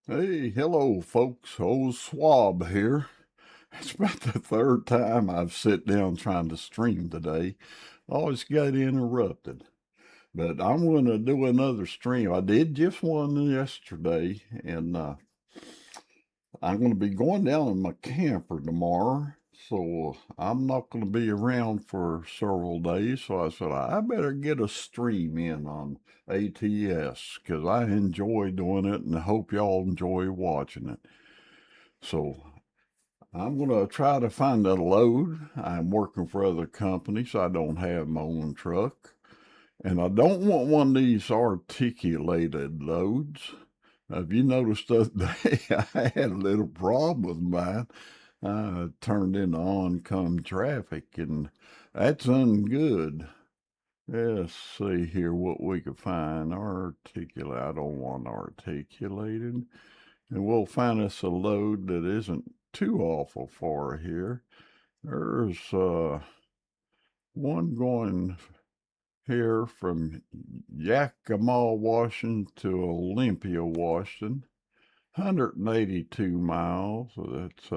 Hey, hello, folks. Old Swab here. It's about the third time I've sit down trying to stream today. Always got interrupted. But I'm going to do another stream. I did just one yesterday, and I'm going to be going down in my camper tomorrow. So I'm not going to be around for several days. So I said, I better get a stream in on ATS because I enjoy doing it and I hope y'all enjoy watching it. So I'm going to try to find a load. I'm working for other companies. I don't have my own truck. And I don't want one of these articulated loads. Have you noticed the other day I had a little problem with mine? I turned into oncoming traffic, and that's ungood. Let's see here what we can find. Articulate. I don't want articulated. And we'll find us a load that isn't too awful far here. There's one going here from Yakima, Washington to Olympia, Washington. 182 miles. So that's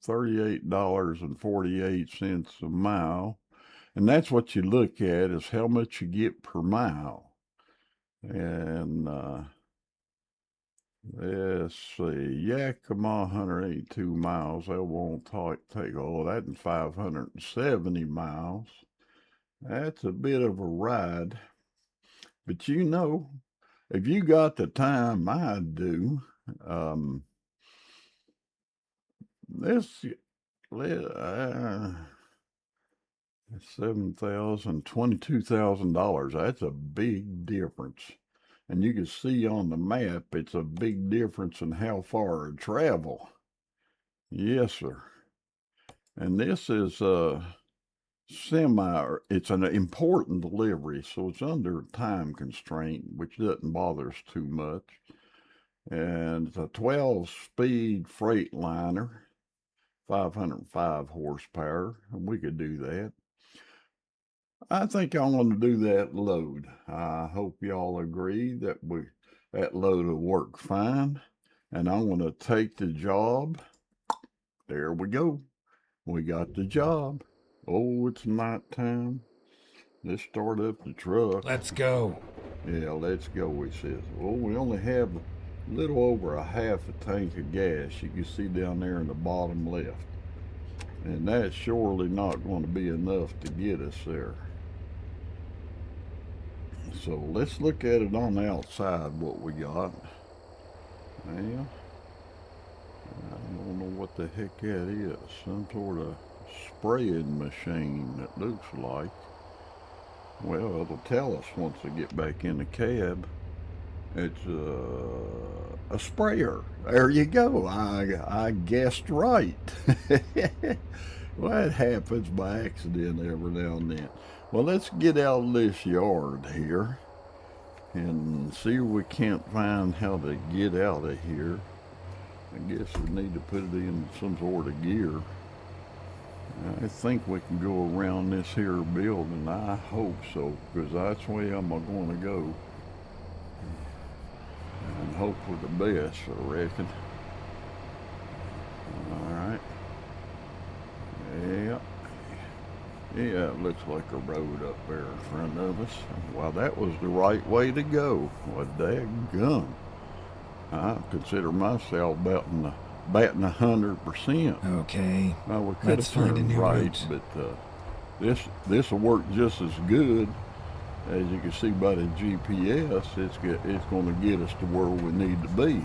$38.48 a mile. And that's what you look at is how much you get per mile. And let's see, Yakima, 182 miles. That won't take all that in 570 miles. That's a bit of a ride. But you know, if you got the time I do, this $7,000, $22,000. That's a big difference. And you can see on the map, it's a big difference in how far I travel. Yes, sir. And this is it's an important delivery, so it's under time constraint, which doesn't bother us too much. And it's a 12-speed Freightliner, 505 horsepower, and we could do that. I think I'm going to do that load. I hope y'all agree that that load will work fine, and I'm going to take the job. There we go. We got the job. Oh, it's nighttime. Let's start up the truck. Let's go. Yeah, let's go, he says. Well, we only have a little over a half a tank of gas. You can see down there in the bottom left. And that's surely not going to be enough to get us there. So let's look at it on the outside, what we got. Well, I don't know what the heck that is. Some sort of spraying machine, it looks like. Well, it'll tell us once we get back in the cab. It's a sprayer. There you go. I guessed right. Well, it happens by accident every now and then. Well, let's get out of this yard here and see if we can't find how to get out of here. I guess we need to put it in some sort of gear. I think we can go around this here building. I hope so, because that's the way I'm going to go. And hope for the best, I reckon. All right. Yeah. Yeah, it looks like a road up there in front of us. Well, that was the right way to go. Well, daggum. I consider myself batting 100%. Okay. Well, we could Let's have find a turned new right, route. but this will work just as good. As you can see by the GPS, it's going to get us to where we need to be.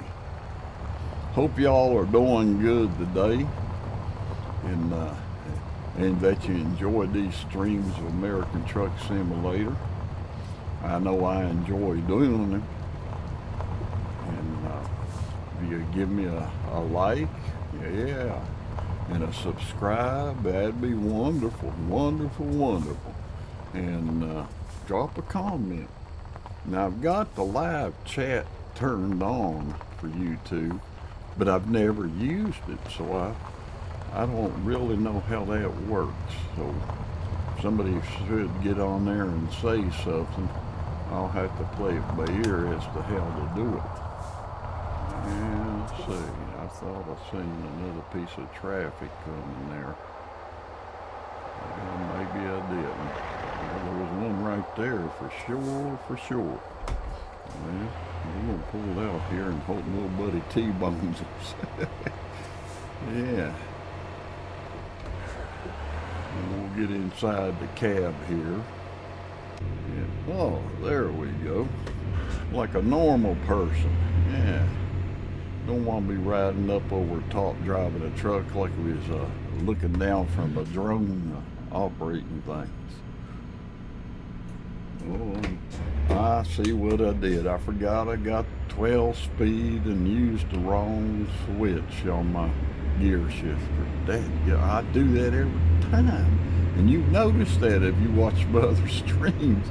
Hope y'all are doing good today, and that you enjoy these streams of American Truck Simulator. I know I enjoy doing them. And if you give me a like, yeah, and a subscribe, that'd be wonderful, wonderful, wonderful. And drop a comment. Now, I've got the live chat turned on for YouTube, but I've never used it, so I don't really know how that works. So somebody should get on there and say something. I'll have to play it by ear as to how to do it. see. I thought I seen another piece of traffic coming there. Well, maybe I didn't. Well, there was one right there for sure, for sure. Well, we're gonna pull out here and hope nobody T-bones us. Yeah. And we'll get inside the cab here. Yeah. Oh, there we go. Like a normal person. Yeah. Don't want to be riding up over top driving a truck like we was looking down from a drone operating things. Oh, I see what I did. I forgot I got 12 speed and used the wrong switch on my gear shifter. Dang, I do that every time. And you've noticed that if you watch my other streams.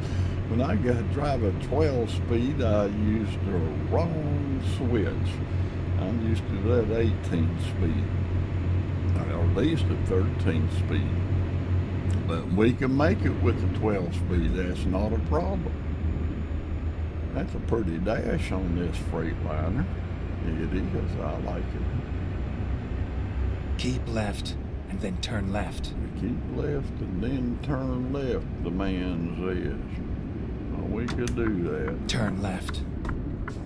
When I got driving 12 speed, I used the wrong switch. I'm used to that 18 speed, or at least a 13 speed. But we can make it with the 12 speed. That's not a problem. That's a pretty dash on this Freightliner. It is. I like it. Keep left and then turn left. Keep left and then turn left, the man says. Well, we could do that. Turn left.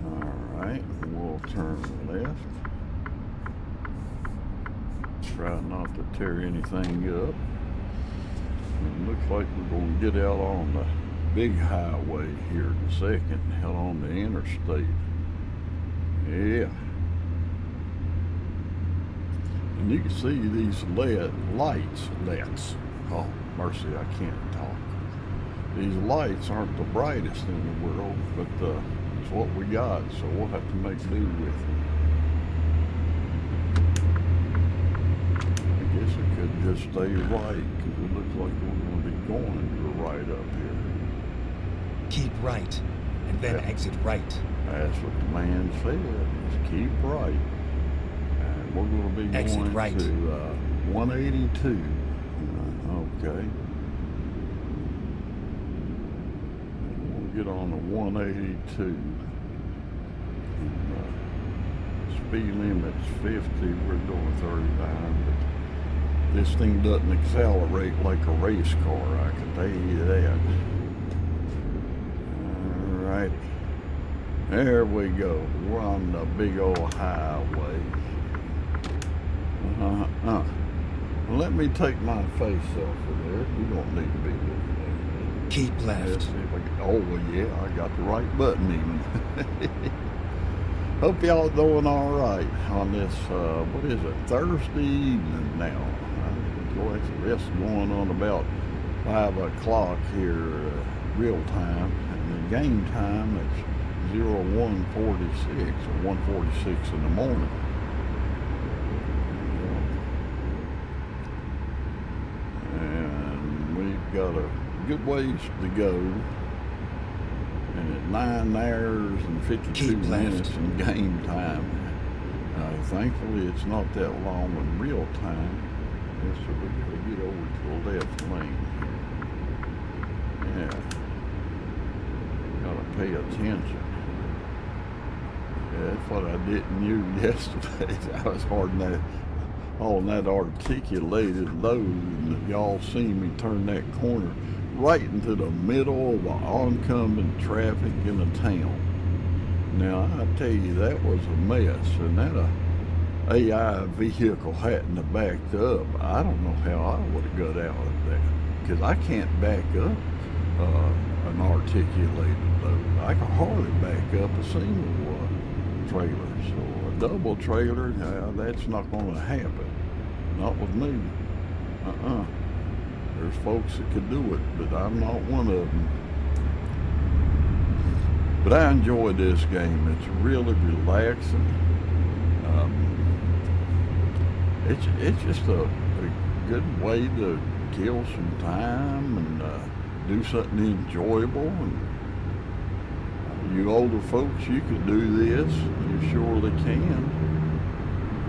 All right, we'll turn left. Try not to tear anything up. It looks like we're going to get out on the big highway here in a second, out on the interstate. Yeah. And you can see these lights. Oh, mercy, I can't talk. These lights aren't the brightest in the world, but it's what we got, so we'll have to make do with it. I guess it could just stay right, because it looks like we're going to be going to the right up here. Keep right, and then exit right. That's what the man said, is keep right. And we're going to be exit going right. to 182. Okay. Get on the 182. And, speed limit's 50. We're doing 39. But this thing doesn't accelerate like a race car. I can tell you that. Alrighty. There we go. We're on the big old highway. Well, let me take my face off of there. You don't need to be looking at me. Keep left. Let's see if I can, oh, well, yeah, I got the right button even. Hope y'all doing all right on this, what is it, Thursday evening now. It's going on about 5 o'clock here, real time. And the game time, it's 01:46 or 1:46 in the morning. And we've got a good ways to go, and at 9 hours and 52 minutes in game time. Thankfully it's not that long in real time. So we gotta get over to the left lane here. Yeah, gotta pay attention. Yeah, that's what I didn't use yesterday. I was on that articulated load, and y'all seen me turn that corner right into the middle of the oncoming traffic in the town. Now, I tell you, that was a mess, and that AI vehicle hadn't have backed up. I don't know how I would have got out of that, because I can't back up an articulated load. I can hardly back up a single trailer, so a double trailer, that's not going to happen. Not with me. There's folks that could do it, but I'm not one of them. But I enjoy this game. It's really relaxing. It's just a good way to kill some time and do something enjoyable. And you older folks, you can do this. You surely can.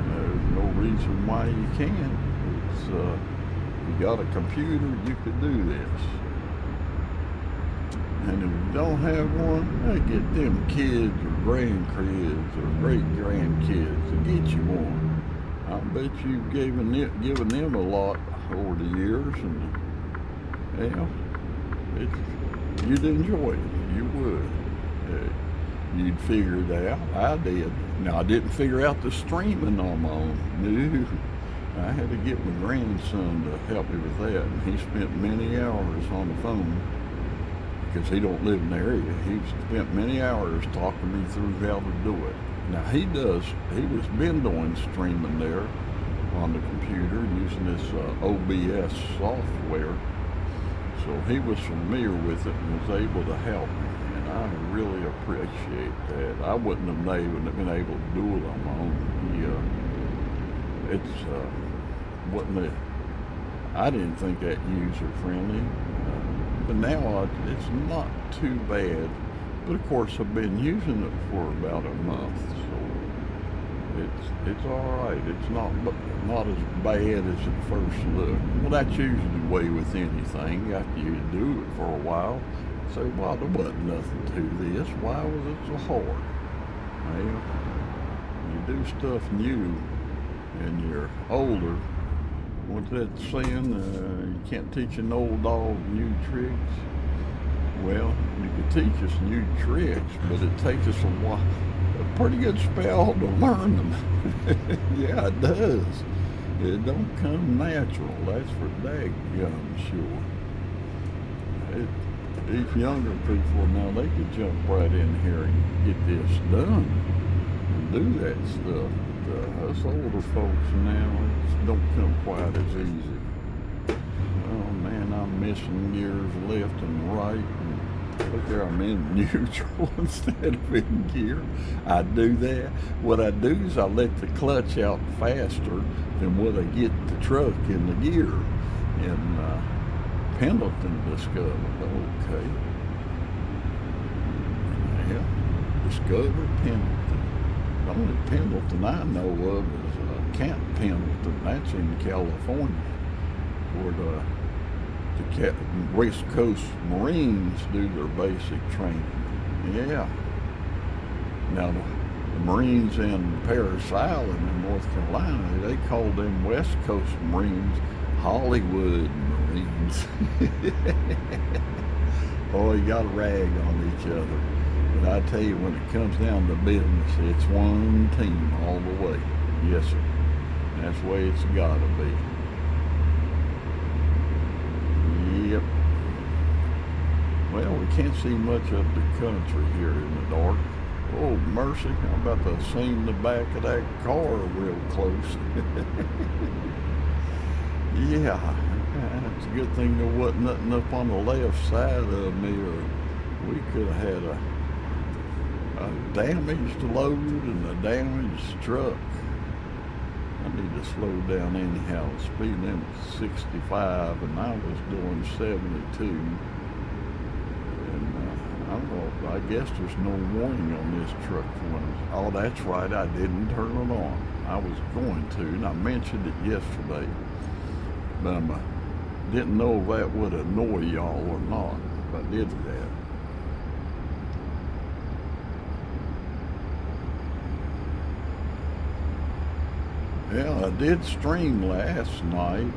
There's no reason why you can't. It's you got a computer, you could do this. And if you don't have one, get them kids or grandkids or great grandkids to get you one. I bet you've given them a lot over the years, and yeah, you'd enjoy it. You would. You'd figure it out. I did. Now, I didn't figure out the streaming on my own. No. I had to get my grandson to help me with that, and he spent many hours on the phone because he don't live in the area. He spent many hours talking me through how to do it. Now, he was been doing streaming there on the computer using this OBS software, so he was familiar with it and was able to help me. I really appreciate that. I wouldn't have been able to do it on my own. I didn't think that user friendly, but now it's not too bad. But of course, I've been using it for about a month, so it's all right. It's not as bad as it first looked. Well, that's usually the way with anything. After you do it for a while, say, well, there wasn't nothing to this. Why was it so hard? Well, you do stuff new and you're older. What's that saying? You can't teach an old dog new tricks. Well, you can teach us new tricks, but it takes us a pretty good spell to learn them. Yeah, it does. It don't come natural. That's for daggum sure. These younger people now, they could jump right in here and get this done and do that stuff. But us older folks now, it don't come quite as easy. Oh man, I'm missing gears left and right. And look there, I'm in neutral instead of in gear. I do that. What I do is I let the clutch out faster than what I get the truck in the gear. And Pendleton discovered. Okay. Yeah. Discovered Pendleton. The only Pendleton I know of is Camp Pendleton. That's in California, where the West Coast Marines do their basic training. Yeah. Now the Marines in Parris Island in North Carolina, they call them West Coast Marines Hollywood Marines. Oh, you got to rag on each other. But I tell you, when it comes down to business, it's one team all the way. Yes, sir. That's the way it's got to be. Yep. Well, we can't see much of the country here in the dark. Oh, mercy. I'm about to see the back of that car real close. Yeah, it's a good thing there wasn't nothing up on the left side of me, or we could have had a damaged load and a damaged truck. I need to slow down anyhow. The speed limit's 65 and I was doing 72. And I don't know, I guess there's no warning on this truck for when oh, that's right, I didn't turn it on. I was going to, and I mentioned it yesterday. But I didn't know if that would annoy y'all or not if I did that. Yeah, I did stream last night.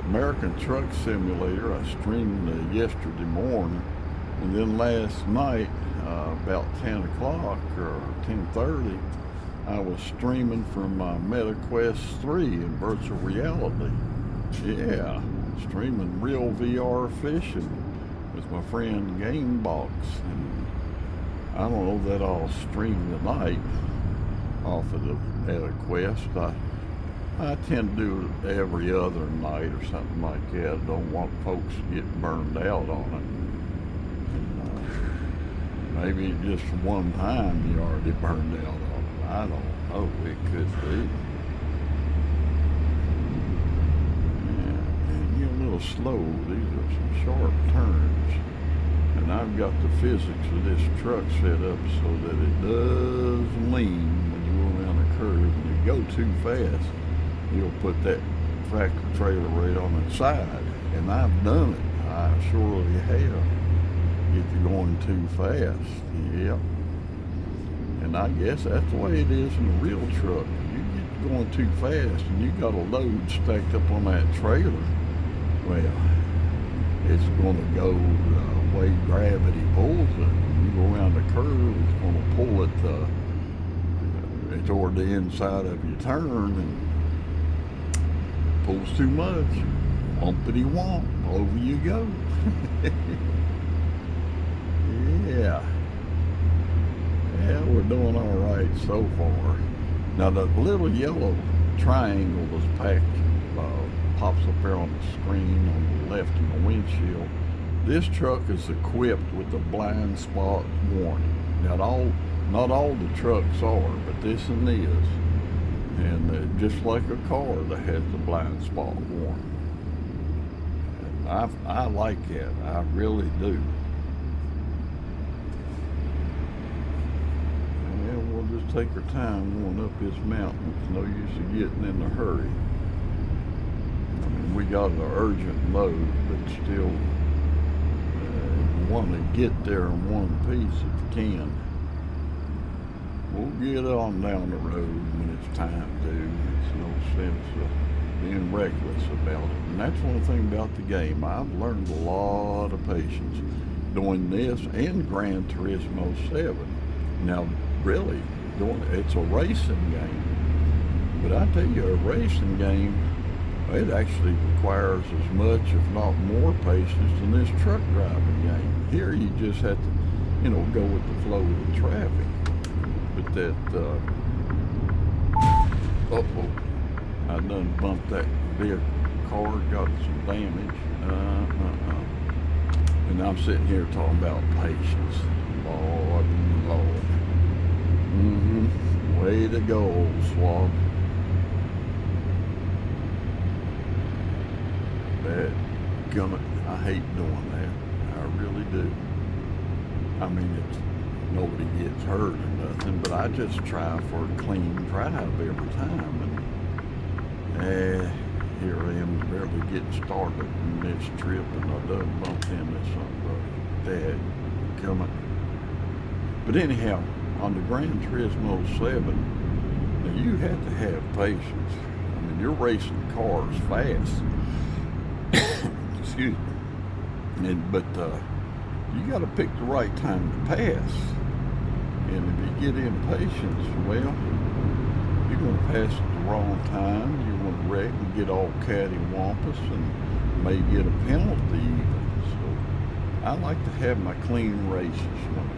American Truck Simulator, I streamed yesterday morning. And then last night, about 10 o'clock or 10:30, I was streaming from MetaQuest 3 in virtual reality. Yeah, streaming real VR fishing with my friend Gamebox. And I don't know that I'll stream tonight off of the MetaQuest. I tend to do it every other night or something like that. I don't want folks to get burned out on it. And, maybe just one time you already burned out on it. I don't know, it could be. Slow. These are some sharp turns, and I've got the physics of this truck set up so that it does lean when you go around a curve. When you go too fast, you'll put that tractor trailer right on its side, and I've done it. I surely have. If you're going too fast, yep. And I guess that's the way it is in a real truck. You get going too fast and you got a load stacked up on that trailer, well, it's going to go the way gravity pulls it. When you go around the curve, it's going to pull it toward the inside of your turn, and pulls too much. Humpity womp, over you go. Yeah. Yeah, we're doing all right so far. Now the little yellow triangle that's pops up there on the screen on the left in the windshield. This truck is equipped with a blind spot warning. Not all the trucks are, but this one is. And just like a car that has the blind spot warning. And I like that, I really do. Just take our time going up this mountain. It's no use of getting in a hurry. I mean, we got an urgent load, but still want to get there in one piece if we can. We'll get on down the road when it's time to. It's no sense of being reckless about it. And that's one thing about the game. I've learned a lot of patience doing this and Gran Turismo 7. Now, really, it's a racing game, but I tell you, a racing game, it actually requires as much, if not more, patience than this truck driving game. Here you just have to, go with the flow of the traffic. But that, I done bumped that vehicle car, got some damage. And I'm sitting here talking about patience. Lord. Way to go, old swab. I hate doing that. I really do. I mean, nobody gets hurt or nothing, but I just try for a clean drive every time. And here I am barely getting started in this trip, and I done bumped into something. But anyhow, on the Gran Turismo 7, now you have to have patience. I mean, you're racing cars fast. Excuse me. But you got to pick the right time to pass. And if you get impatient, well, you're going to pass at the wrong time. You're going to wreck and get all cattywampus and may get a penalty even. So I like to have my clean races when I'm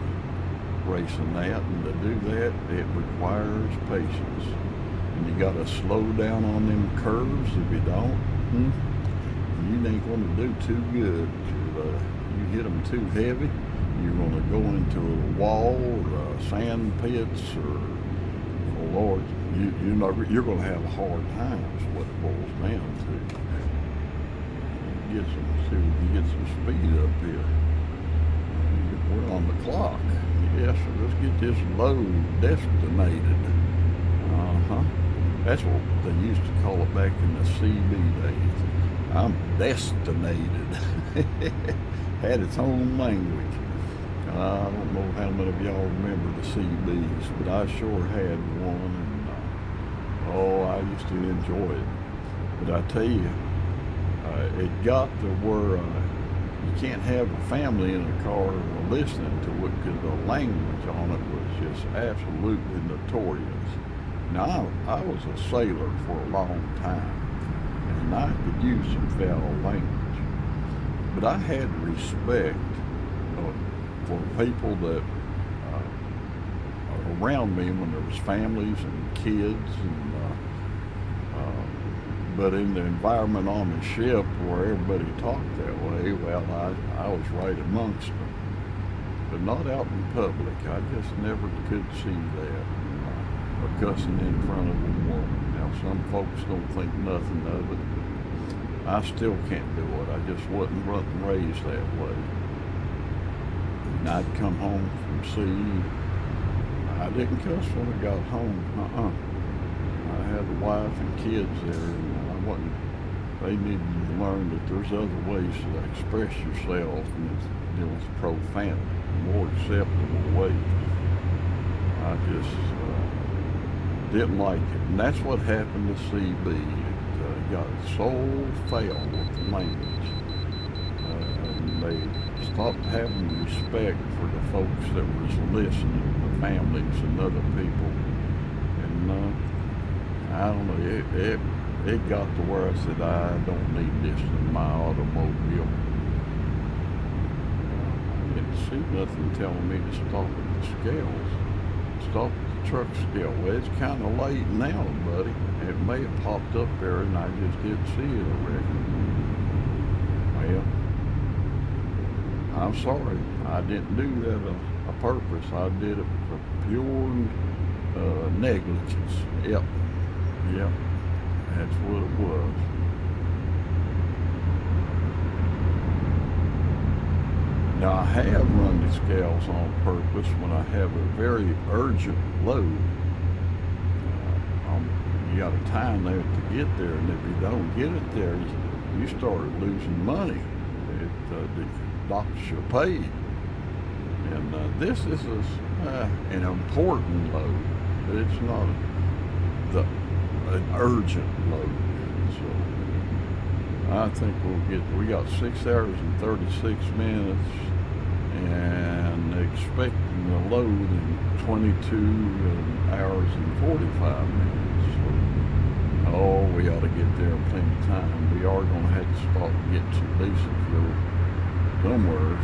racing that, and to do that, it requires patience. And you got to slow down on them curves. If you don't, you ain't going to do too good. You hit them too heavy, you're going to go into a wall or sand pits, or, oh Lord, you're going to have a hard time is what it boils down to. See if we can get some speed up here. We're on the clock. Yes, sir. Let's get this load destinated. That's what they used to call it back in the CB days. I'm destinated. Had its own language. I don't know how many of y'all remember the CBs, but I sure had one, and I used to enjoy it. But I tell you, it got to where you can't have a family in a car listening to it because the language on it was just absolutely notorious. Now, I was a sailor for a long time, and I could use some foul language. But I had respect for people that are around me when there was families and kids, and but in the environment on the ship where everybody talked that way, well, I was right amongst them. But not out in public. I just never could see that. Or cussing in front of a woman. Now, some folks don't think nothing of it, but I still can't do it. I just wasn't raised that way. And I'd come home from sea. I didn't cuss when I got home. I had a wife and kids there, and they needed to learn that there's other ways to express yourself, and it's profanity, more acceptable ways. I just didn't like it. And that's what happened to CB. It got so foul with the language. And they stopped having respect for the folks that was listening, the families and other people. And I don't know, it got to where I said, I don't need this in my automobile. I didn't see nothing telling me to stop at the scales. Stop at the truck scale. Well, it's kind of late now, buddy. It may have popped up there and I just didn't see it, I reckon. Well, I'm sorry. I didn't do that on purpose. I did it for pure negligence. Yep. That's what it was. Now, I have run the scales on purpose when I have a very urgent load. You got a time there to get there, and if you don't get it there, you start losing money. The doctor should pay you. And this is an important load, but it's not an urgent load. So I think we got 6 hours and 36 minutes and expecting the load in 22 hours and 45 minutes. So, we ought to get there in plenty of time. We are going to have to stop and get some diesel fuel somewhere.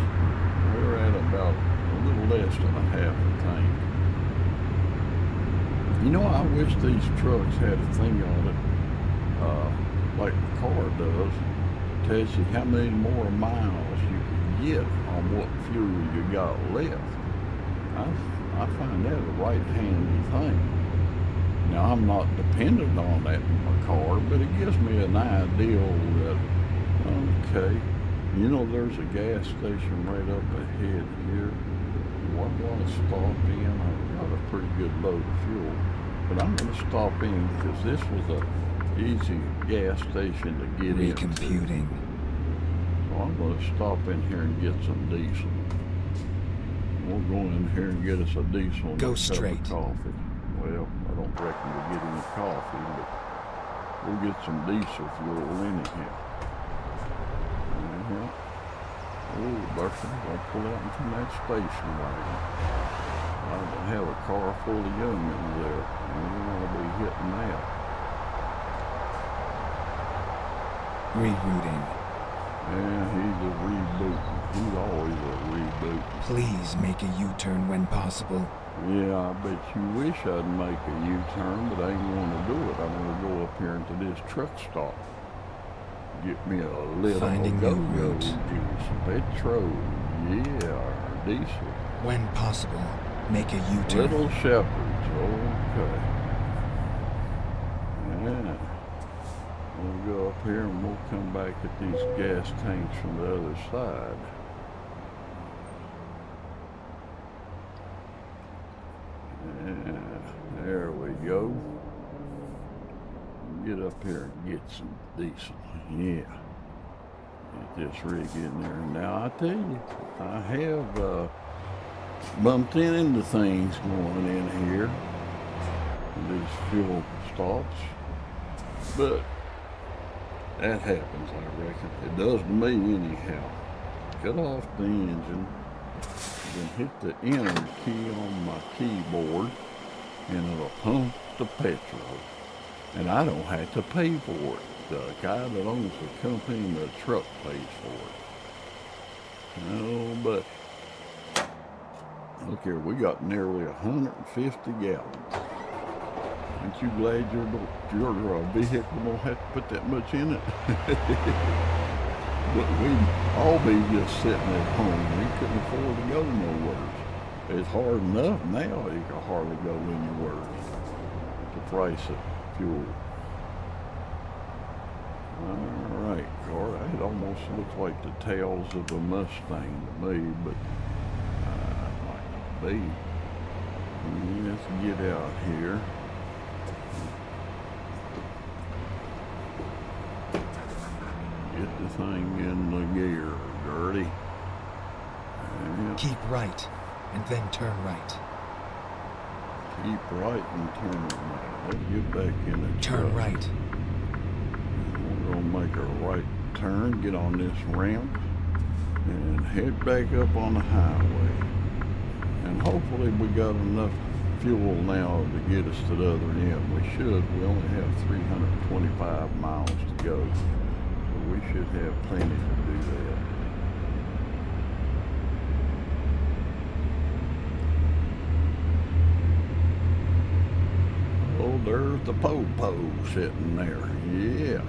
We're at about a little less than a half a tank. You know, I wish these trucks had a thing on it, like the car does, tells you how many more miles you can get on what fuel you got left. I find that a right handy thing. Now, I'm not dependent on that in my car, but it gives me an idea that, okay, you know, there's a gas station right up ahead here. I want to stop in. I've got a pretty good load of fuel, but I'm going to stop in because this was a easy gas station to get in. Recomputing. So I'm going to stop in here and get some diesel. We'll go in here and get us a diesel and Go a cup straight. of coffee. Well, I don't reckon we'll get any coffee, but we'll get some diesel fuel anyhow. Oh, Bertha, I'll pull out from that station wagon. I have a car full of youngins there. I don't want to be hitting that. Rerouting. Yeah, he's a reboot. He's always a reboot. Please make a U-turn when possible. Yeah, I bet you wish I'd make a U-turn, but I ain't going to do it. I'm going to go up here into this truck stop. Get me a little Finding new go-go route. juice, petrol, yeah, diesel. When possible, make a U-turn. Little Shepherds, okay. Yeah. We'll go up here and we'll come back at these gas tanks from the other side. Yeah, there we go. Get up here and get some diesel. Yeah. Get this rig in there. Now, I tell you, I have bumped into things going in here. These fuel stops. But that happens, I reckon. It does to me anyhow. Cut off the engine. Then hit the enter key on my keyboard. And it'll pump the petrol. And I don't have to pay for it. The guy that owns the company and the truck pays for it. No, but look here, we got nearly 150 gallons. Aren't you glad your vehicle don't have to put that much in it? But we'd all be just sitting at home. We couldn't afford to go nowhere. It's hard enough now, you can hardly go anywhere. The price of fuel. All right, Gar, it almost looks like the tails of a Mustang to me, but might not be. Let's get out here. Get the thing in the gear, Gertie. Yeah. Keep right, and then turn right. Keep right and turn right. Let's get back in the Turn truck. right. We're gonna make a right turn, get on this ramp, and head back up on the highway. And hopefully we got enough fuel now to get us to the other end. We should. We only have 325 miles to go. So we should have plenty to do that. Oh, there's the po-po sitting there. Yeah.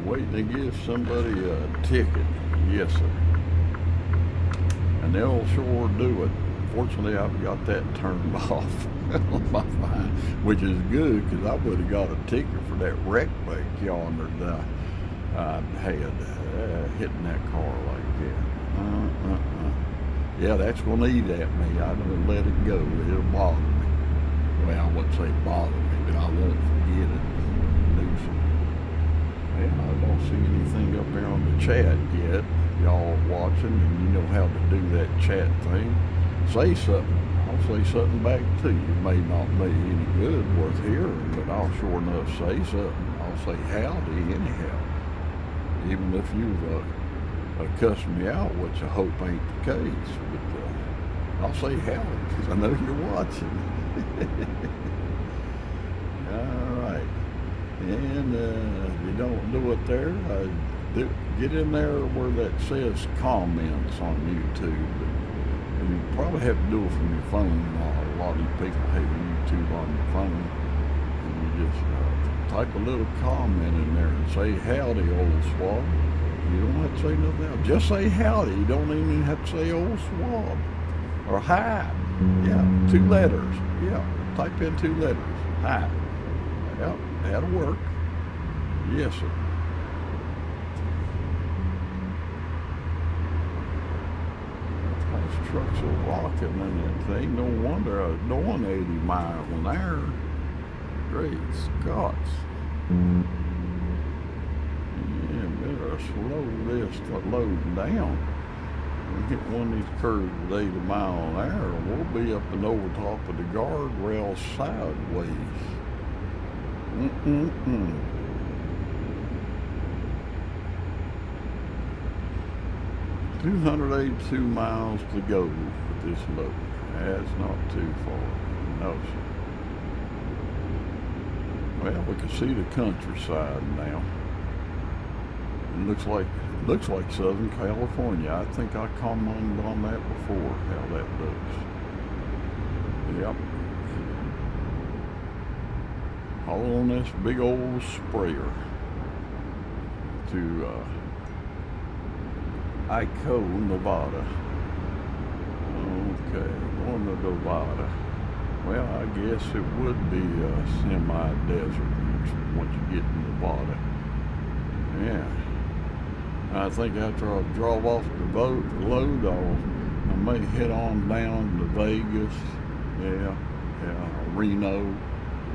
Waiting to give somebody a ticket. Yes, sir. And they'll sure do it. Fortunately, I've got that turned off on my phone, which is good because I would have got a ticket for that wreck back yonder that I had hitting that car like that. Yeah, that's going to eat at me. I don't let it go. It'll bother me. Well, I wouldn't say bother me, but I won't forget it. Well, I don't see anything up there on the chat yet. Y'all watching, and you know how to do that chat thing. Say something. I'll say something back to you. It may not be any good, worth hearing, but I'll sure enough say something. I'll say howdy anyhow. Even if you've cussed me out, which I hope ain't the case. But I'll say howdy because I know you're watching. All right. And if you don't do it there, get in there where that says comments on YouTube. But you probably have to do it from your phone. A lot of you people have YouTube on your phone. And you just type a little comment in there and say, howdy, old swab. You don't have to say nothing else. Just say howdy. You don't even have to say old swab. Or hi. Yeah, 2 letters. Yeah, type in 2 letters. Hi. Yep, that'll work. Yes, sir. Those trucks are rocking and that thing. No wonder I was doing 80 miles an hour. Great Scots. Yeah, better slow this to load down. We hit one of these curves with 80 miles an hour, we'll be up and over top of the guardrail sideways. 282 miles to go with this load. That's not too far. No, sir. Well, we can see the countryside now. It looks like Southern California. I think I commented on that before, how that looks. Yep. All on this big old sprayer to Ico, Nevada. Okay, going to Nevada. Well, I guess it would be a semi-desert once you get to Nevada. Yeah. I think after I drop off the load, I may head on down to Vegas. Yeah, Reno.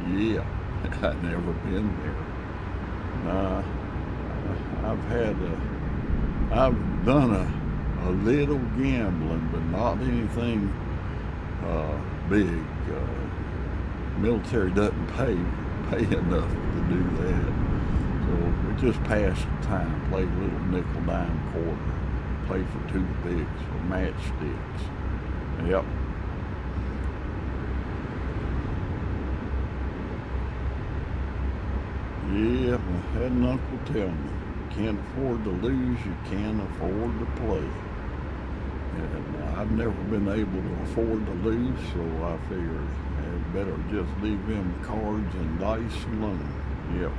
Yeah, I've never been there. I've done a little gambling, but not anything big. Military doesn't pay enough to do that. So we just passed the time, played a little nickel dime quarter, played for toothpicks or matchsticks. Yep. Yeah, I had an uncle tell me, you can't afford to lose, you can't afford to play. And I've never been able to afford to lose, so I figured I'd better just leave them cards and dice alone. Yep.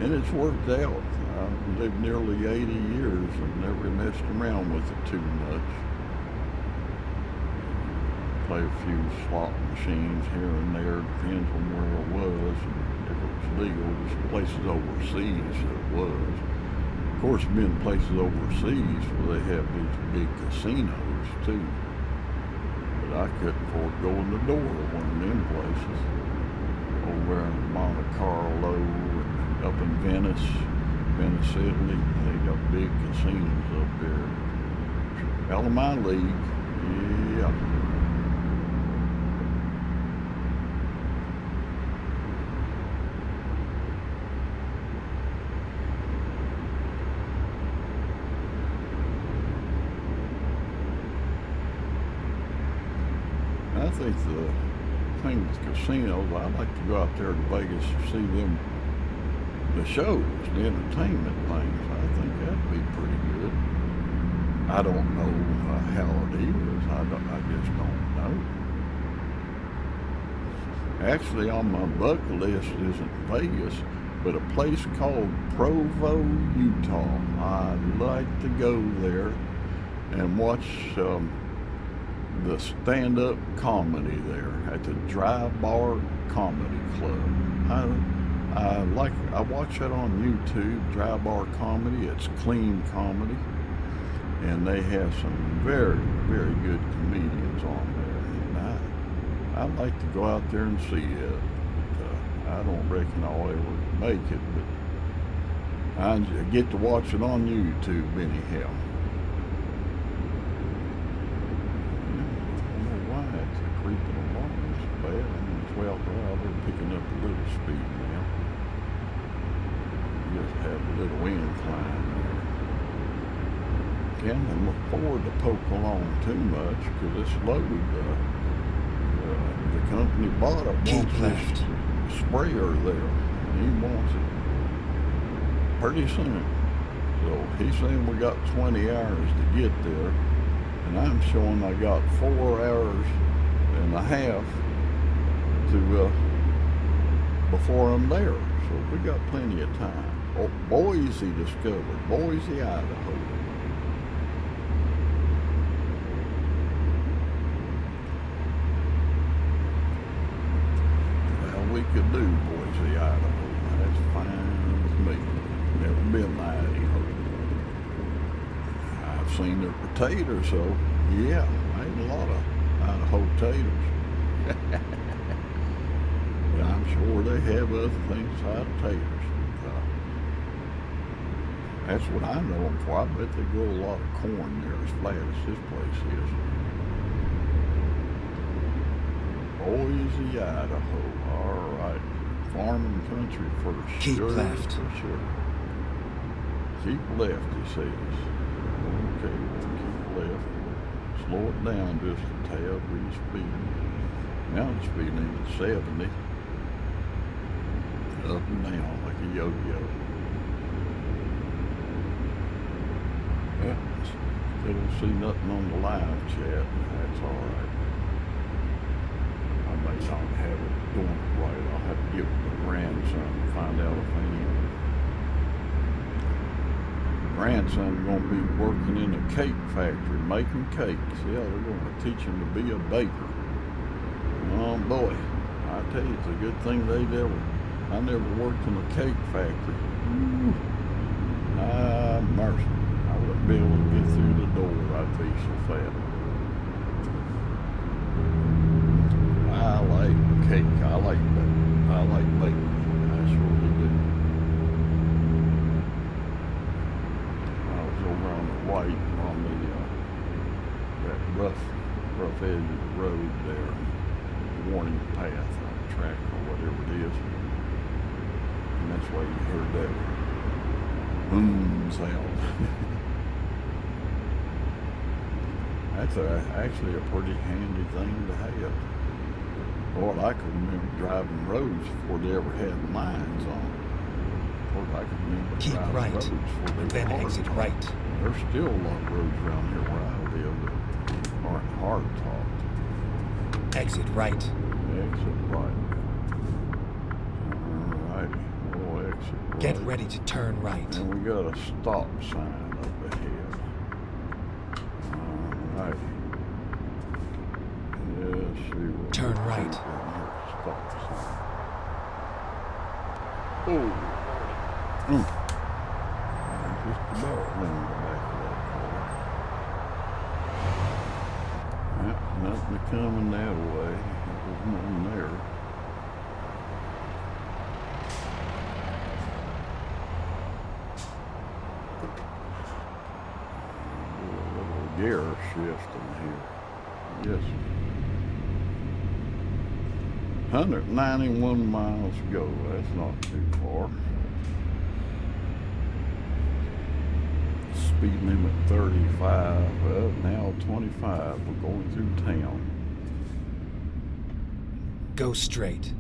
And it's worked out. I've lived nearly 80 years and never messed around with it too much. Play a few slot machines here and there, depends on where it was. And if it was legal, there's places overseas that it was. Of course, been places overseas where they have these big casinos too. But I couldn't afford to go in the door of one of them places. Over in Monte Carlo and up in Venice, Italy, they got big casinos up there. Out of my league, yeah. think the thing with casinos, I like to go out there to Vegas to see the shows, the entertainment things. I think that'd be pretty good. I don't know how it is. I just don't know. Actually, on my bucket list isn't Vegas, but a place called Provo, Utah. I'd like to go there and watch the stand-up comedy there at the Dry Bar Comedy Club. I watch that on YouTube, Dry Bar Comedy. It's clean comedy, and they have some very, very good comedians on there. And I'd like to go out there and see it. But, I don't reckon I'll ever make it, but I get to watch it on YouTube anyhow. Creeping along is bad. I'm 12 drive. They're picking up a little speed now. Just have a little incline there. Can't afford to poke along too much because it's loaded. The company bought it. Keep Wants left. this sprayer there, and he wants it pretty soon. So he's saying we got 20 hours to get there, and I'm showing I got 4 hours and a half to before I'm there, so we got plenty of time. Oh, Boise discovered, Boise, Idaho. Well, we could do Boise, Idaho. That's fine with me. Never been to Idaho. I've seen their potatoes, so yeah, I ate a lot of Idaho taters. But I'm sure they have other things besides taters. That's what I know them for. I bet they grow a lot of corn there as flat as this place is. Boise, Idaho. All right. Farming country first. Keep sure, left. For sure. Keep left, he says. Okay, we'll keep left. Slow it down just a tad. We're speeding. Now the speed limit's 70. Up and down like a yo-yo. Yeah, they don't see nothing on the live chat. That's all right. I may not have it doing it right. I'll have to get with my grandson and find out if any grandson's going to be working in a cake factory making cakes. Yeah, they're going to teach him to be a baker. Oh boy, I tell you, it's a good thing I never worked in a cake factory. Ooh, mercy. I wouldn't be able to get through the door. I'd be so fat. I like cake. I like baking. I surely do. I was over on the right on that rough edge of the road there, warning path on the track or whatever it is. And that's why you heard that sound. That's actually a pretty handy thing to have. Lord, I can remember driving roads before they ever had lines on. Lord, I can remember Keep driving right, roads before they and then were exit hard right. topped. There's still a lot of roads around here where I live that aren't hard topped. Exit right. Exit right. Alrighty. We'll exit right. Get ready to turn right. And we got a stop sign up ahead. Alrighty. Let's see what Turn we right. see down here. Stop sign. Oh. Just about running the back of that car. Yep, nothing coming that way. There's nothing there. A little gear shift in here. Yes. 191 miles to go. That's not too far. Speed limit 35. Well, now 25. We're going through town. Go straight.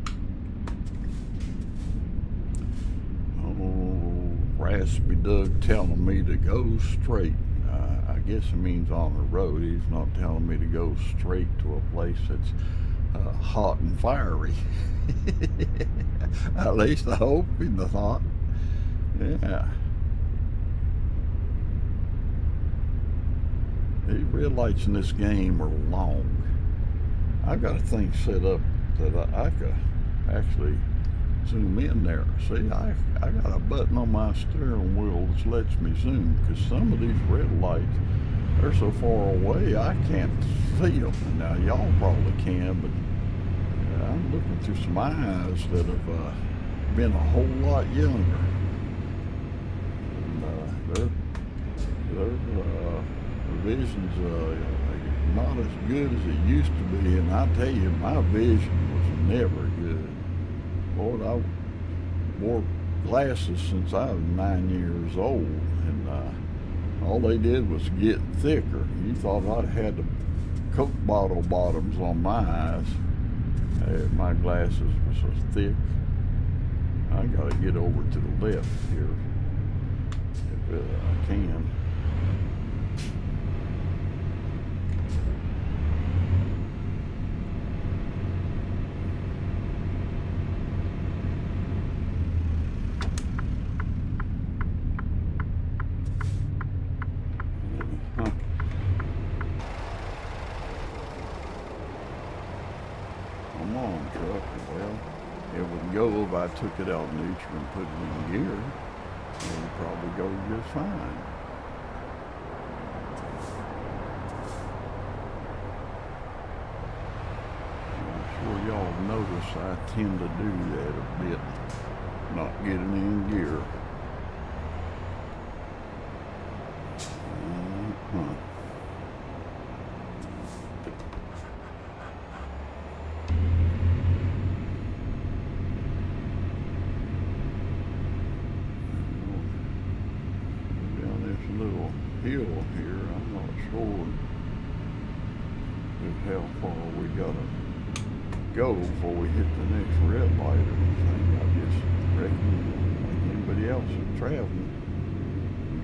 Oh, Raspy Doug telling me to go straight. I guess it means on the road. He's not telling me to go straight to a place that's hot and fiery. At least I hope in the thought. Yeah. These red lights in this game are long. I've got a thing set up that I could actually zoom in there. See, I got a button on my steering wheel that lets me zoom, because some of these red lights, they're so far away I can't see them. Now y'all probably can, but I'm looking through some eyes that have been a whole lot younger. And their vision's not as good as it used to be, and I tell you, my vision was never good. Lord, I wore glasses since I was 9 years old, and all they did was get thicker. You thought I had the Coke bottle bottoms on my eyes. My glasses were so thick. I gotta get over to the left here, if I can. Come on, truck. Well, it would go if I took it out neutral and put it in gear. It would probably go just fine. I'm sure y'all notice I tend to do that a bit, not getting in gear. Little hill here, I'm not sure just how far we gotta go before we hit the next red light or anything. I just reckon, like anybody else is traveling,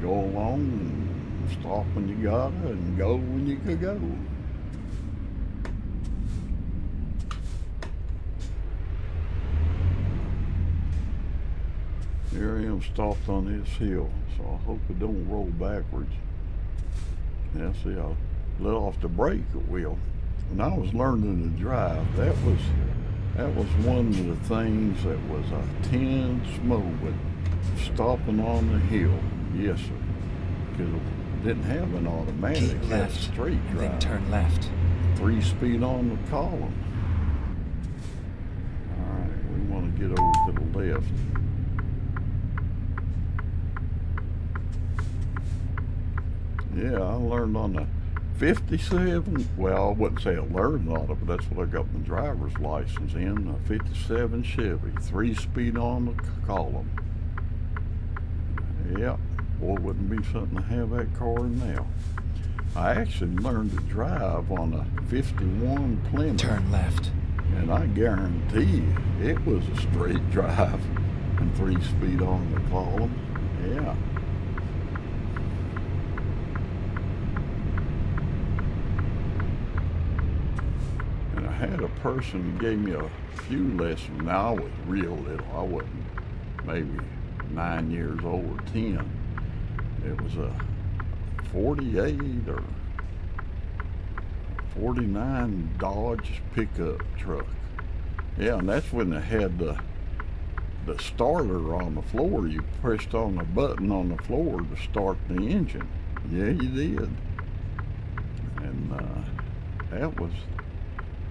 go along and stop when you gotta and go when you could go. Here I am stopped on this hill, so I hope it don't roll backwards. Yeah, see, I let off the brake wheel. When I was learning to drive, that was one of the things that was a tense moment, stopping on the hill. Yes, sir. Because it didn't have an automatic, Keep left, straight and drive. then turn left. 3-speed on the column. All right, we want to get over to the left. Yeah, I learned on the 57, well, I wouldn't say I learned on it, but that's what I got my driver's license in, a 57 Chevy, 3-speed on the column. Yeah, boy, wouldn't be something to have that car now. I actually learned to drive on a 51 Plymouth. Turn left. And I guarantee you, it was a straight drive and 3-speed on the column. Yeah. I had a person who gave me a few lessons. Now I was real little. I wasn't maybe 9 years old or 10. It was a 48 or 49 Dodge pickup truck. Yeah, and that's when they had the starter on the floor. You pressed on the button on the floor to start the engine. Yeah, you did. And that was.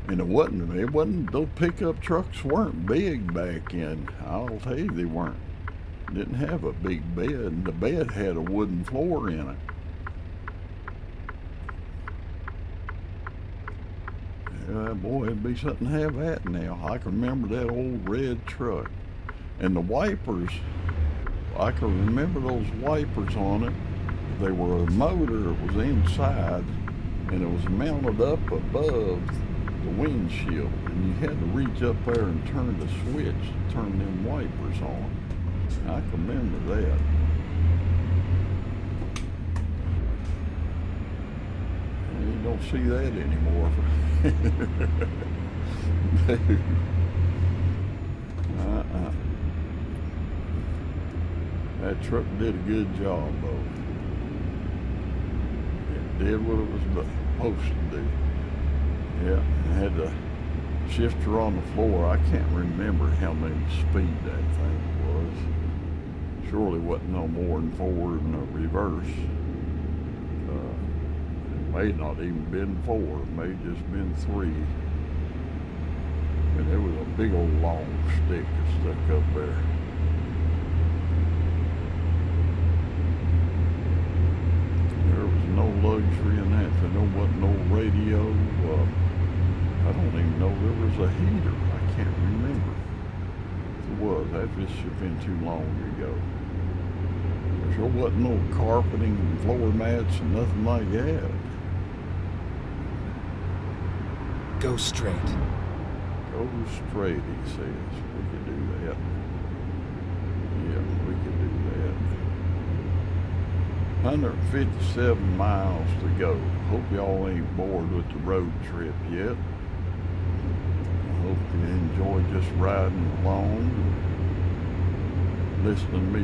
And it wasn't, those pickup trucks weren't big back in. I'll tell you, they weren't. Didn't have a big bed. The bed had a wooden floor in it. Yeah, boy, it'd be something to have that now. I can remember that old red truck. And the wipers, I can remember those wipers on it. They were a motor, it was inside, and it was mounted up above the windshield, and you had to reach up there and turn the switch to turn them wipers on. I can remember that. And you don't see that anymore. That truck did a good job, though. It did what it was supposed to do. Yeah, I had the shifter on the floor. I can't remember how many speed that thing was. Surely wasn't no more than forward and a reverse. It may not even been 4. It may just been 3. And there was a big old long stick that stuck up there. There was no luxury in that. There wasn't no radio. I don't even know there was a heater. I can't remember. If there was, that just should have been too long ago. There sure wasn't no carpeting and floor mats and nothing like that. Go straight. Go straight, he says. We could do that. Yeah, we could do that. 157 miles to go. Hope y'all ain't bored with the road trip yet. I hope you enjoy just riding along, listening to me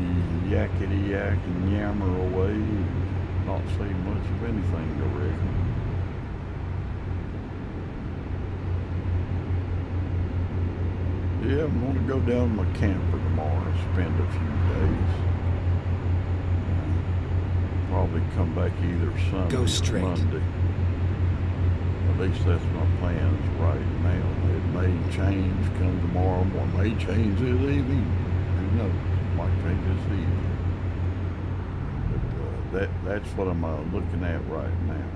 yakety yak and yammer away, and not say much of anything, I reckon. Yeah, I'm going to go down to my camper tomorrow and spend a few days. Probably come back either Sunday or Monday. At least that's my plans right now. It may change come tomorrow morning. May change this evening. Who knows? It might change this evening. But that's what I'm looking at right now.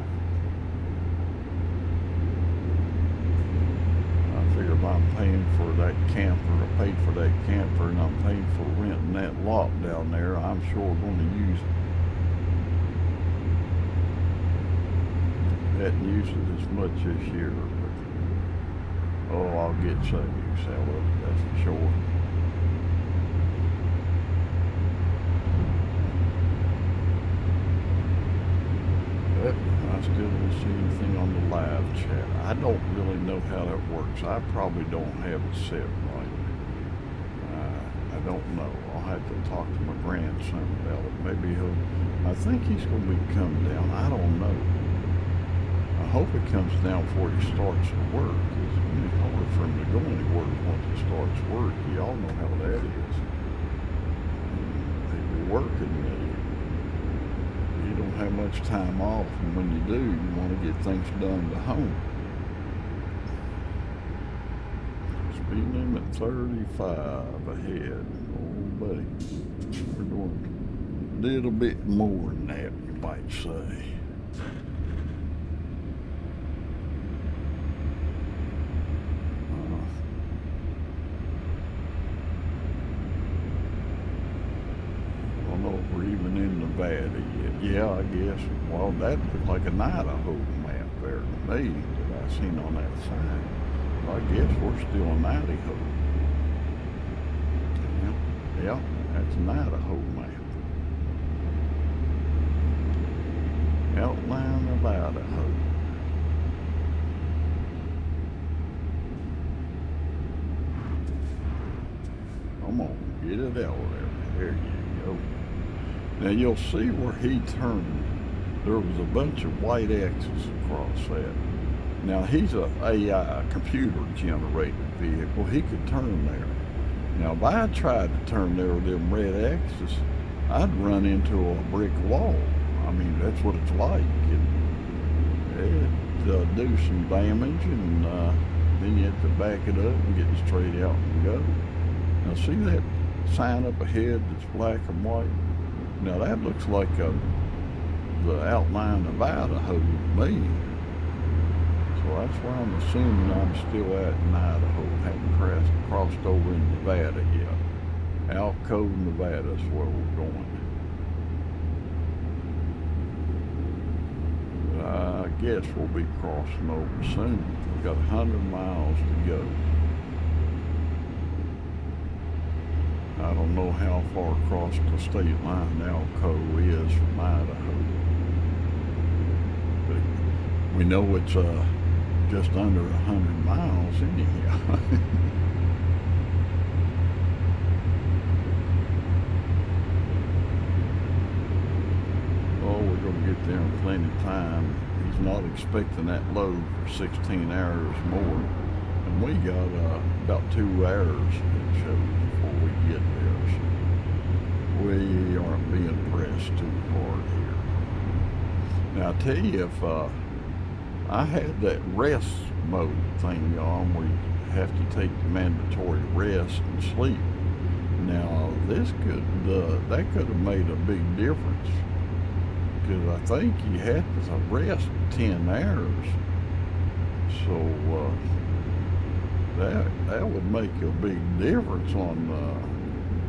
I figure if I'm paying for that camper, I paid for that camper, and I'm paying for renting that lot down there, I'm sure going to use it. Hadn't used it as much this year, but I'll get some use out of it, that's for sure. But I still don't see anything on the live chat. I don't really know how that works. I probably don't have it set right. I don't know. I'll have to talk to my grandson about it. Maybe I think he's going to be coming down. I don't know. I hope it comes down before he starts to work. It's really hard for him to go anywhere once he starts work. Y'all know how that is. They be working. You don't have much time off, and when you do, you want to get things done to home. Speed limit 35 ahead. Oh, buddy. We're doing a little bit more than that, you might say. We're even in Nevada yet. Yeah, I guess. Well, that looked like an Idaho map there to me that I seen on that sign. Well, I guess we're still in Idaho. Yeah, that's an Idaho map. Outline of Idaho. Come on, get it out there. There you go. Now you'll see where he turned. There was a bunch of white X's across that. Now he's a AI, computer generated vehicle. He could turn there. Now if I tried to turn there with them red X's, I'd run into a brick wall. I mean, that's what it's like. It'd do some damage, and then you have to back it up and get it straight out and go. Now see that sign up ahead that's black and white? Now that looks like the outline of Idaho to me. So that's why I'm assuming I'm still out in Idaho, haven't crossed over in Nevada yet. Alco, Nevada is where we're going. I guess we'll be crossing over soon. We've got 100 miles to go. I don't know how far across the state line Alco is from Idaho, but we know it's just under 100 miles anyhow. Oh, we're going to get there in plenty of time. He's not expecting that load for 16 hours more, and we got about 2 hours, it shows, before we get there. So we aren't being pressed too hard here. Now, I tell you, if I had that rest mode thing on where you have to take the mandatory rest and sleep. Now, this that could have made a big difference, because I think you have to rest 10 hours. So that would make a big difference on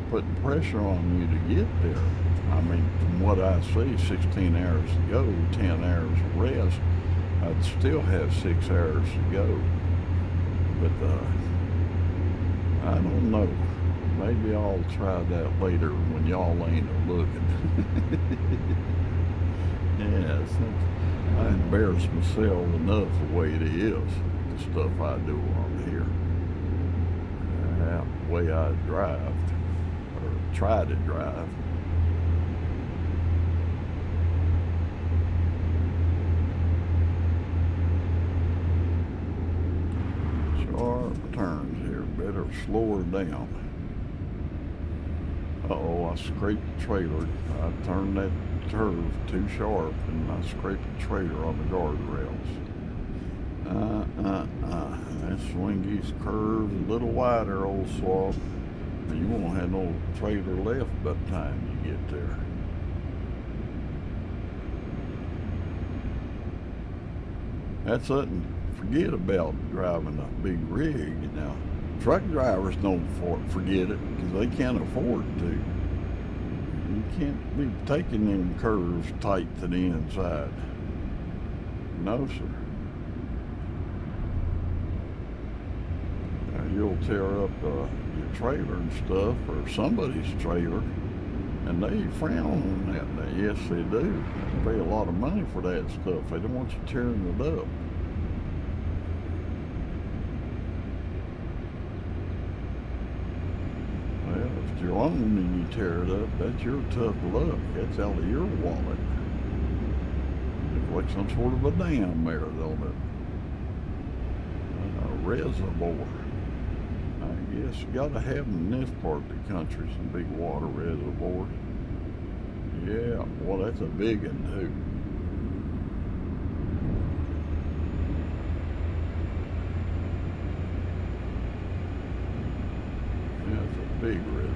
putting pressure on you to get there. I mean, from what I see, 16 hours to go, 10 hours of rest, I'd still have 6 hours to go. But I don't know. Maybe I'll try that later when y'all ain't looking. Yeah, I embarrass myself enough the way it is, the stuff I do on here. The way I drive, or try to drive. Sharp turns here, better slow her down. Uh-oh, I scraped the trailer. I turned that curve too sharp and I scraped the trailer on the guardrails. That swingy's curve's a little wider, old swab. You won't have no trailer left by the time you get there. That's something to forget about driving a big rig. Now, truck drivers don't forget it because they can't afford to. You can't be taking them curves tight to the inside. No, sir. Now, you'll tear up your trailer and stuff, or somebody's trailer, and they frown on that. Now, yes, they do. They pay a lot of money for that stuff. They don't want you tearing it up. If you're on and you tear it up, that's your tough luck. That's out of your wallet. It's like some sort of a dam there, though. A reservoir. I guess you gotta have them in this part of the country, some big water reservoirs. Yeah, well, that's a big one, too. Big reservoir.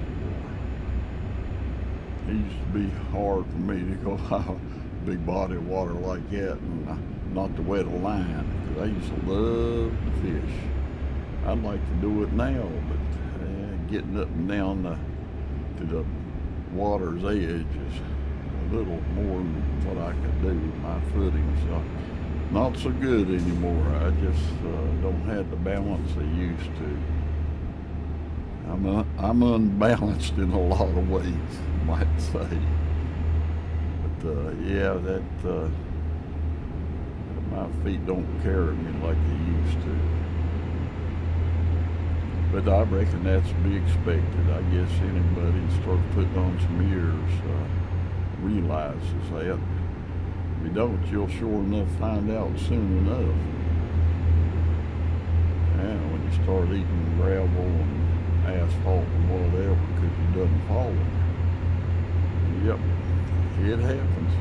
It used to be hard for me to go out a big body of water like that and not to wet a line, because I used to love to fish. I'd like to do it now, but getting up and down to the water's edge is a little more than what I could do. My footing's not so good anymore. I just don't have the balance I used to. I'm unbalanced in a lot of ways, you might say. But yeah, my feet don't carry me like they used to. But I reckon that's to be expected. I guess anybody that starts putting on some years realizes that. If you don't, you'll sure enough find out soon enough. Yeah, when you start eating gravel and asphalt and whatever because you doesn't follow. Yep, it happens.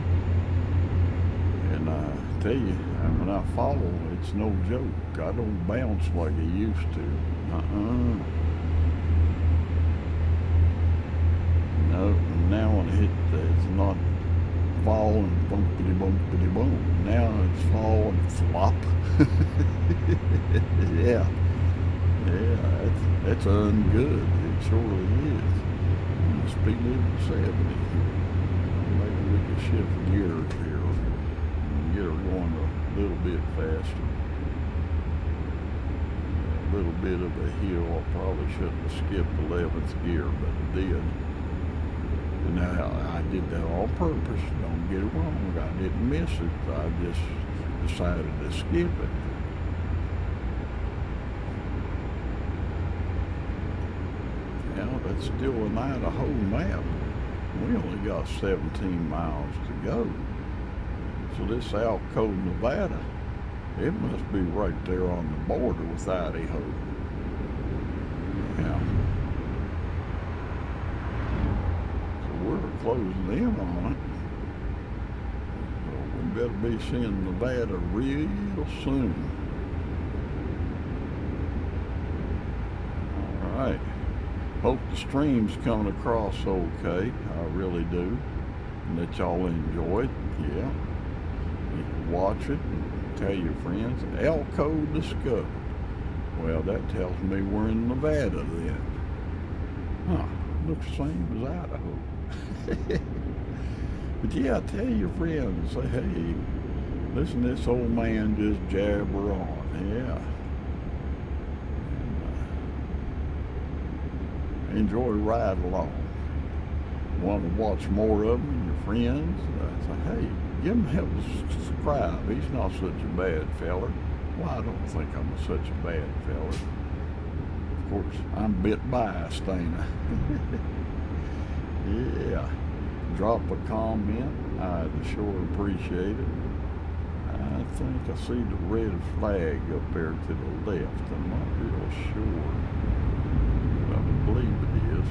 And I tell you, when I follow, it's no joke. I don't bounce like I used to. No, now when it it's not falling bumpity bumpity boom. Now it's falling flop. Yeah. Yeah, that's ungood. It surely is. Speed limit 70. Maybe we can shift gears here. and get her going a little bit faster. A little bit of a hill. I probably shouldn't have skipped 11th gear, but I did. And I did that on purpose. Don't get it wrong. I didn't miss it. I just decided to skip it. Yeah, that's still an Idaho map. We only got 17 miles to go. So this Alco, Nevada, it must be right there on the border with Idaho. Yeah. So we're closing in on it. So we better be seeing Nevada real soon. All right. Hope the stream's coming across okay. I really do. And that y'all enjoy it. Yeah. You can watch it and tell your friends. Elko discovered. Well, that tells me we're in Nevada then. Huh. Looks the same as Idaho. But yeah, tell your friends. Say, hey, listen to this old man just jabber on. Yeah. Enjoy ride along. Want to watch more of him and your friends? Say, hey, give him help subscribe. He's not such a bad feller. Well, I don't think I'm such a bad feller. Of course, I'm a bit biased, ain't I? Yeah. Drop a comment. I'd sure appreciate it. I think I see the red flag up there to the left. I'm not real sure. I believe it is.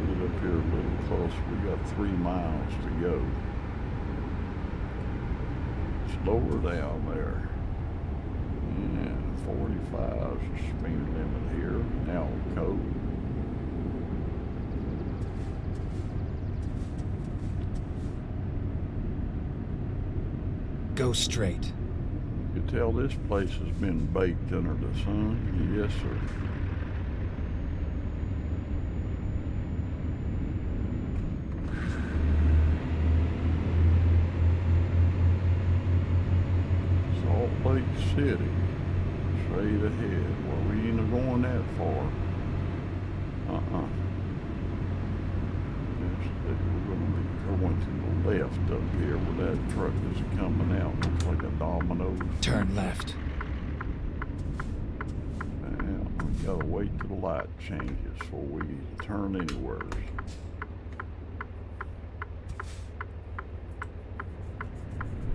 Get up here a little closer. We got 3 miles to go. Slow her down there. Yeah, 45 is the speed limit here. Now code. Go straight. You can tell this place has been baked under the sun. Yes, sir. Salt Lake City, straight ahead. Well, we ain't going that far. We're going to be going to the left up here where that truck is coming out. Looks like a domino. Turn left. And we gotta wait till the light changes before we turn anywhere.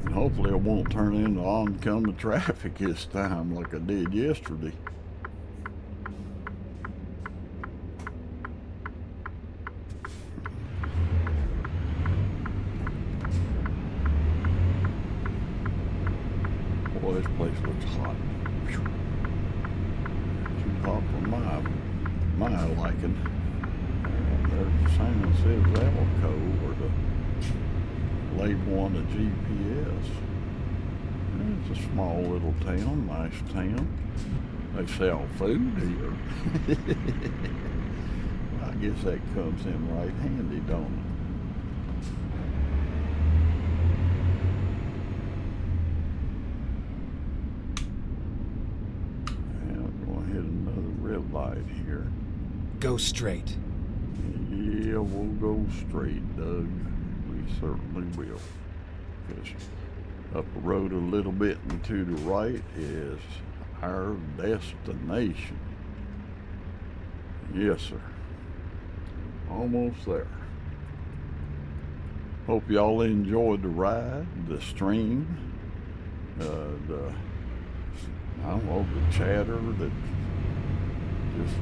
And hopefully it won't turn into oncoming traffic this time like I did yesterday. Boy, this place looks hot. Too hot for my liking. There's the sign that says Alco or the label on the GPS. It's a small little town, nice town. They sell food here. I guess that comes in right handy, don't it? Red light here. Go straight. Yeah, we'll go straight, Doug. We certainly will. Just up the road a little bit and to the right is our destination. Yes, sir. Almost there. Hope y'all enjoyed the ride, the stream, I don't know, the chatter that just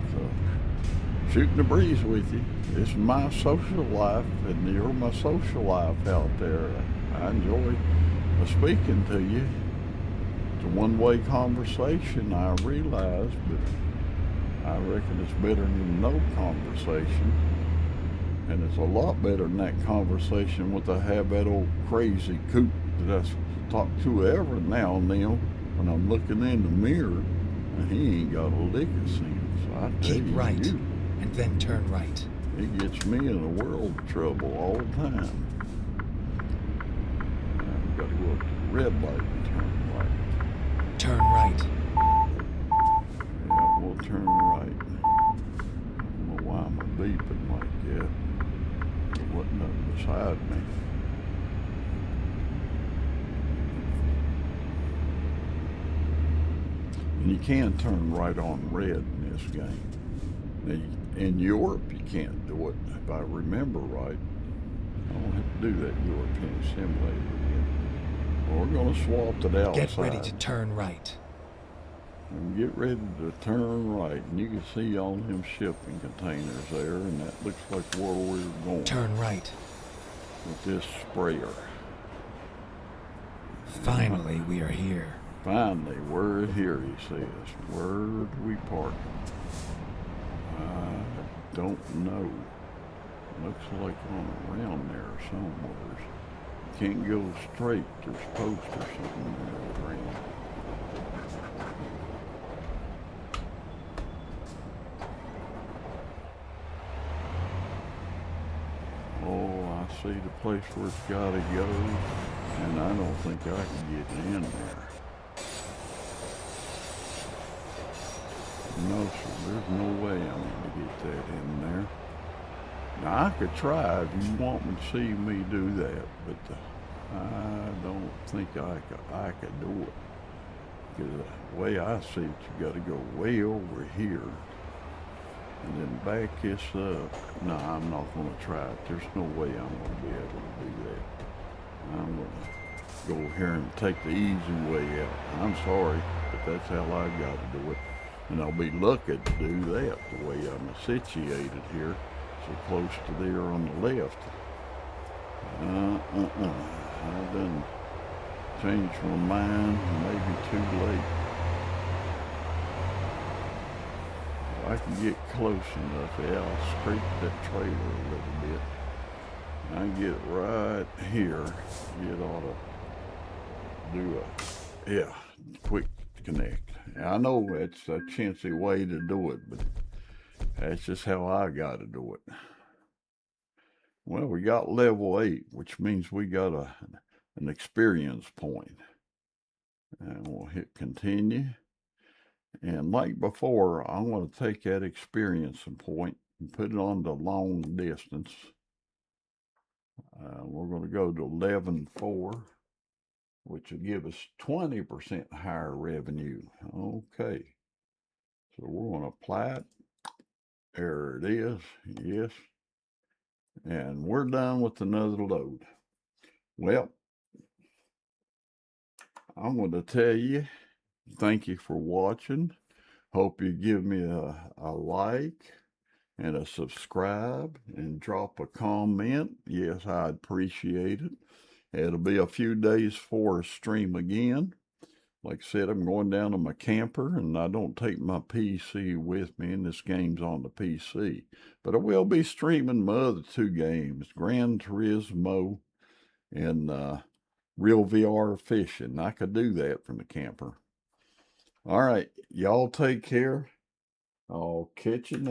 shooting the breeze with you. This is my social life, and you're my social life out there. I enjoy speaking to you. It's a one-way conversation, I realize, but I reckon it's better than no conversation. And it's a lot better than that conversation with I have that old crazy coot that I talk to every now and then when I'm looking in the mirror, and he ain't got a lick of sense. I tell Keep you, right, and then turn right. It gets me in a world of trouble all the time. red light and turn right. Turn right. Yeah, we'll turn right. I don't know why I'm beeping like that. There wasn't nothing beside me. And you can turn right on red in this game. Now, in Europe, you can't do it, if I remember right. I don't have to do that European simulator again. Well, we're going to swap to the outside. Get ready to turn right. And get ready to turn right. And you can see all them shipping containers there, and that looks like where we're going. Turn right. With this sprayer. Finally, we are here. Finally, we're here, he says. Where do we park? I don't know. Looks like on around there somewhere. Can't go straight. There's posts or something there around. Oh, I see the place where it's gotta go, and I don't think I can get in there. No, sir, there's no way I'm going to get that in there. Now, I could try if you want me to see me do that, but I don't think I could do it. Because the way I see it, you got to go way over here and then back this up. No, I'm not going to try it. There's no way I'm going to be able to do that. I'm going to go here and take the easy way out. I'm sorry, but that's how I got to do it. And I'll be lucky to do that the way I'm situated here, so close to there on the left. I done changed my mind, maybe too late. If I can get close enough, yeah, I'll scrape that trailer a little bit. I get right here, it ought to do a, quick connect. I know it's a chintzy way to do it, but that's just how I got to do it. Well, we got level 8, which means we got an experience point. And we'll hit continue. And like before, I'm going to take that experience point and put it on the long distance. We're going to go to 11.4. which will give us 20% higher revenue. Okay. So we're going to apply it. There it is. Yes. And we're done with another load. Well, I'm going to tell you, thank you for watching. Hope you give me a like and a subscribe and drop a comment. Yes, I'd appreciate it. It'll be a few days for a stream again. Like I said, I'm going down to my camper, and I don't take my PC with me, and this game's on the PC. But I will be streaming my other 2 games, Gran Turismo and Real VR Fishing. I could do that from the camper. All right, y'all take care. I'll catch you next.